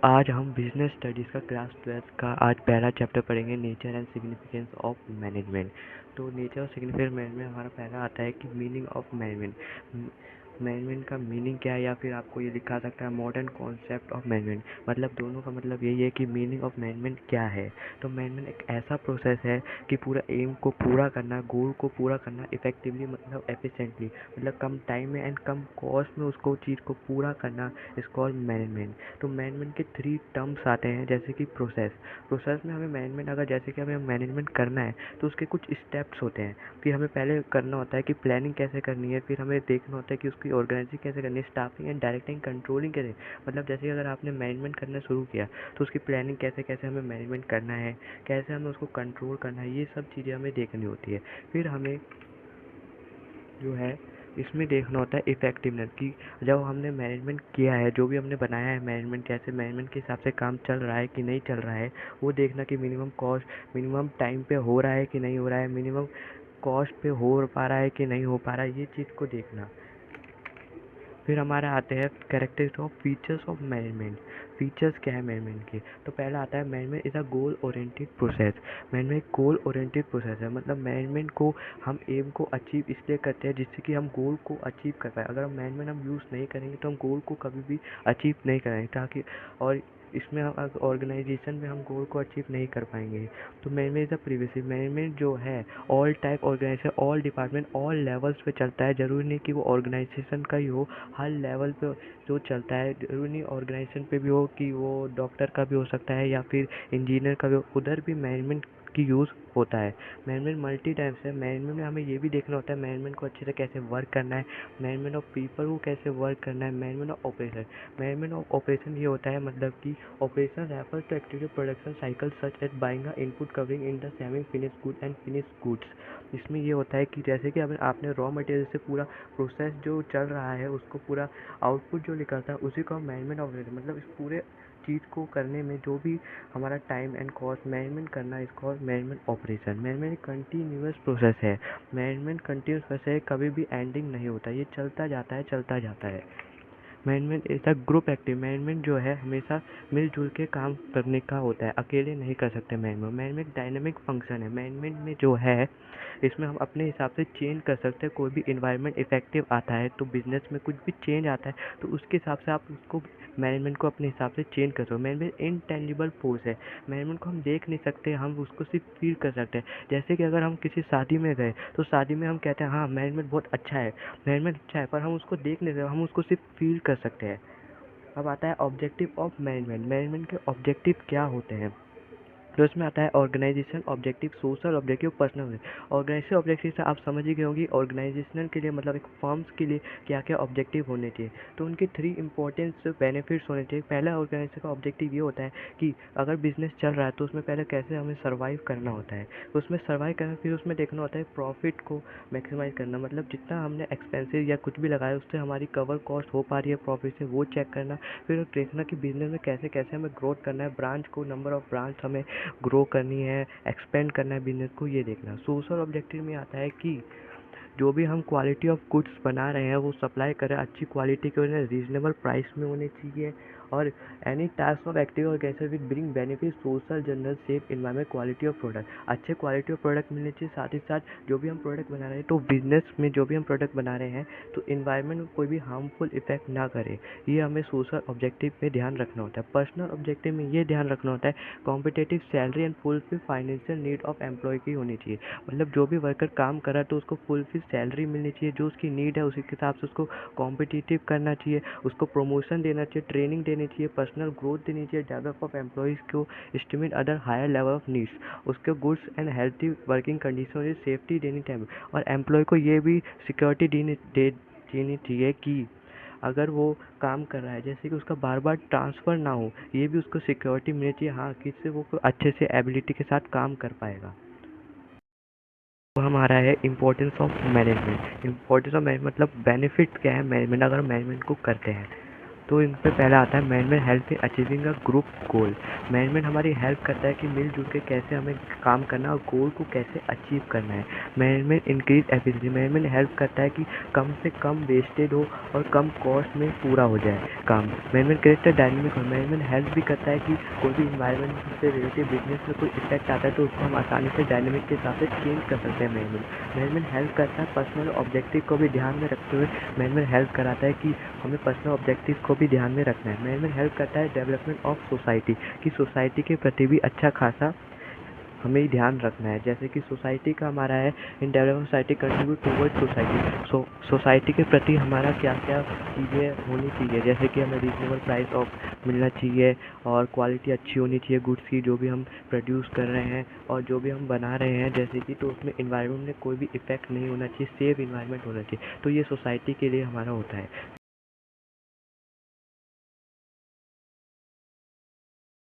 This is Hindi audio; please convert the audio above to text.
आज हम बिजनेस स्टडीज़ का क्लास 12th का आज पहला चैप्टर पढ़ेंगे, nature and significance of management. तो नेचर और सिग्निफिकेंस मैनेजमेंट हमारा पहला आता है कि मीनिंग ऑफ मैनेजमेंट। मैनेजमेंट का मीनिंग क्या है, या फिर आपको ये लिखा सकता है मॉडर्न कॉन्सेप्ट ऑफ मैनेजमेंट। मतलब दोनों का मतलब यही है कि मीनिंग ऑफ मैनेजमेंट क्या है। तो मैनेजमेंट एक ऐसा प्रोसेस है कि पूरा एम को पूरा करना, गोल को पूरा करना इफेक्टिवली, मतलब एफिशिएंटली, मतलब कम टाइम में एंड कम कॉस्ट में उसको चीज़ को पूरा करना इज कॉल्ड मैनेजमेंट। तो मैनेजमेंट के 3 टर्म्स आते हैं, जैसे कि प्रोसेस में हमें मैनेजमेंट, अगर जैसे कि हमें मैनेजमेंट करना है तो उसके कुछ स्टेप्स होते हैं। फिर हमें पहले करना होता है कि प्लानिंग कैसे करनी है, फिर हमें देखना होता है कि उसकी ऑर्गेनाइजिंग कैसे करनी है, स्टाफिंग एंड डायरेक्टिंग कंट्रोलिंग कैसे। मतलब जैसे कि अगर आपने मैनेजमेंट करना शुरू किया तो उसकी प्लानिंग कैसे कैसे हमें मैनेजमेंट करना है, कैसे हमें उसको कंट्रोल करना है, ये सब चीज़ें हमें देखनी होती है। फिर हमें जो है इसमें देखना होता है इफ़ेक्टिवनेस कि जब हमने मैनेजमेंट किया है, जो भी हमने बनाया है मैनेजमेंट, कैसे मैनेजमेंट के हिसाब से काम चल रहा है कि नहीं चल रहा है, वो देखना कि मिनिमम कॉस्ट मिनिमम टाइम पे हो रहा है कि नहीं हो रहा है, मिनिमम कॉस्ट पे हो पा रहा है कि नहीं हो पा रहा है, ये चीज़ को देखना। फिर हमारा आते हैं characteristic of features of management. Features क्या है मैनेजमेंट के, तो पहला आता है management is a goal oriented process. Management goal oriented process है, मतलब मैनेजमेंट को हम एम को अचीव इसलिए करते हैं जिससे कि हम गोल को अचीव कर पाए। अगर हम मैनेजमेंट हम यूज़ नहीं करेंगे तो हम गोल को कभी भी अचीव नहीं करेंगे, ताकि और इसमें हम ऑर्गेनाइजेशन में हम गोल को अचीव नहीं कर पाएंगे। तो management is a previous management जो है all type organization, all department, all levels पे चलता है। ज़रूरी नहीं कि वो ऑर्गेनाइजेशन का ही हो, हर लेवल पे जो चलता है। ज़रूरी नहीं ऑर्गेनाइजेशन पे भी हो कि वो डॉक्टर का भी हो सकता है या फिर इंजीनियर का भी हो, उधर भी मैनेजमेंट की यूज़ होता है। मैनेजमेंट मल्टी टाइप्स है। मैनेजमेंट में हमें ये भी देखना होता है मैनेजमेंट को अच्छे से कैसे वर्क करना है, मैनेजमेंट ऑफ पीपल को कैसे वर्क करना है, management of operation. Management of operation ये होता है, मतलब कि operation refers to activity production cycle such as buying a input covering in the semi finish good and finish goods. इसमें ये होता है कि जैसे कि अगर आपने रॉ मटेरियल से पूरा प्रोसेस जो चल रहा है उसको पूरा आउटपुट जो निकलता है उसी को हम मैनेजमेंट ऑपरेशन, मतलब इस पूरे चीज़ को करने में जो भी हमारा टाइम एंड कॉस्ट मैनेजमेंट करना, इसको management operation. Management continuous process है। मैनेजमेंट कंटिन्यूस प्रोसेस है, कभी भी एंडिंग नहीं होता, ये चलता जाता है चलता जाता है। मैनेजमेंट ऐसा ग्रुप एक्टिव, मैनेजमेंट जो है हमेशा मिलजुल के काम करने का होता है, अकेले नहीं कर सकते मैनेजमेंट। मैनेजमेंट डायनेमिक फंक्शन है। मैनेजमेंट में जो है इसमें हम अपने हिसाब से चेंज कर सकते हैं। कोई भी इन्वायरमेंट इफेक्टिव आता है तो बिजनेस में कुछ भी चेंज आता है तो उसके हिसाब से आप उसको मैनेजमेंट को अपने हिसाब से चेंज कर सकते हो। मैनेजमेंट इनटेंजिबल फोर्स है। मैनेजमेंट को हम देख नहीं सकते, हम उसको सिर्फ फील कर सकते हैं। जैसे कि अगर हम किसी शादी में गए तो शादी में हम कहते हैं हाँ मैनेजमेंट बहुत अच्छा है, मैनेजमेंट अच्छा है, पर हम उसको देख नहीं सकते, हम उसको सिर्फ फील कर सकते हैं। अब आता है ऑब्जेक्टिव ऑफ मैनेजमेंट। मैनेजमेंट के ऑब्जेक्टिव क्या होते हैं, तो इसमें आता है organization objective, social objective, personal. Organization objective से आप समझ ही गए होंगे ऑर्गेनाइजेशनल के लिए, मतलब एक फर्म्स के लिए क्या क्या ऑब्जेक्टिव होने चाहिए। तो उनके 3 इंपॉर्टेंट बेनिफिट्स होने चाहिए। पहला ऑर्गेनाइजेशन का ऑब्जेक्टिव ये होता है कि अगर बिजनेस चल रहा है तो उसमें पहले कैसे हमें सर्वाइव करना होता है, तो उसमें सर्वाइव करना, फिर उसमें देखना होता है प्रॉफिट को मैक्सिमाइज करना, मतलब जितना हमने एक्सपेंसेस या कुछ भी लगाया उससे हमारी कवर कॉस्ट हो पा रही है प्रॉफिट से, वो चेक करना। फिर देखना कि बिजनेस में कैसे कैसे हमें ग्रोथ करना है, ब्रांच को, नंबर ऑफ ब्रांच हमें ग्रो करनी है, एक्सपेंड करना है बिजनेस को, ये देखना। सोशल ऑब्जेक्टिव में आता है कि जो भी हम क्वालिटी ऑफ गुड्स बना रहे हैं वो सप्लाई करें अच्छी क्वालिटी के, उन्हें रीजनेबल प्राइस में होने चाहिए। और any types of active organization with bring benefit social general safe environment quality of product, अच्छे क्वालिटी ऑफ प्रोडक्ट मिलने चाहिए। साथ ही साथ जो भी हम प्रोडक्ट बना रहे हैं तो बिजनेस में जो भी हम प्रोडक्ट बना रहे हैं तो इन्वायरमेंट में कोई भी हार्मफुल इफेक्ट ना करे, ये हमें सोशल ऑब्जेक्टिव में ध्यान रखना होता है। पर्सनल ऑब्जेक्टिव में ये ध्यान रखना होता है competitive salary and fulfil financial need of employ की होनी चाहिए। मतलब जो भी वर्कर काम कर रहा है तो उसको फुलफिल सैलरी मिलनी चाहिए, जो उसकी नीड है उसी के हिसाब से उसको कॉम्पिटिटिव करना चाहिए, उसको प्रमोशन देना चाहिए, ट्रेनिंग देनी चाहिए, पर्सनल ग्रोथ देनी चाहिए, डेवलप ऑफ एम्प्लॉयज़ को estimate other higher level of needs, उसके goods and healthy working condition, safety देनी चाहिए। और एम्प्लॉय को ये भी सिक्योरिटी देनी चाहिए कि अगर वो काम कर रहा है जैसे कि उसका बार बार ट्रांसफ़र ना हो, ये भी उसको सिक्योरिटी मिलनी चाहिए, हाँ, कि इससे वो अच्छे से एबिलिटी के साथ काम कर पाएगा। तो हमारा है importance of management. Importance of management मतलब बेनिफिट क्या है मैनेजमेंट, अगर मैनेजमेंट को करते हैं। तो इन पे पहला आता है management help in achieving a group goal. Management हमारी हेल्प करता है कि मिलजुल के कैसे हमें काम करना है और गोल को कैसे अचीव करना है। Management increase efficiency. Management help करता है कि कम से कम वेस्टेज हो और कम कॉस्ट में पूरा हो जाए काम। मैनेजमेंट क्रिएट डायनेमिक हो। मैनेजमेंट हेल्प भी करता है कि कोई भी इन्वायरमेंट से रिलेटेड बिजनेस में कोई इफेक्ट आता है तो उसको हम आसानी से डायनेमिक के हिसाब से चेंज कर सकते हैं। मैनेजमेंट हेल्प करता है पर्सनल ऑब्जेक्टिव को भी ध्यान में रखते हुए। मैनेजमेंट हेल्प कराता है कि हमें पर्सनल ऑब्जेक्टिव को भी ध्यान में रखना है। मैनेजमेंट हेल्प करता है डेवलपमेंट ऑफ सोसाइटी, कि सोसाइटी के प्रति भी अच्छा खासा हमें ध्यान रखना है। जैसे कि सोसाइटी का हमारा है in development society contribute toward society. Society के प्रति हमारा क्या क्या चीज़ें होनी चाहिए, जैसे कि हमें रीजनेबल प्राइस ऑफ मिलना चाहिए और क्वालिटी अच्छी होनी चाहिए गुड्स की जो भी हम प्रोड्यूस कर रहे हैं और जो भी हम बना रहे हैं, जैसे कि तो उसमें इन्वायरमेंट में कोई भी इफेक्ट नहीं होना चाहिए, सेफ इन्वायरमेंट होना चाहिए। तो ये सोसाइटी के लिए हमारा होता है।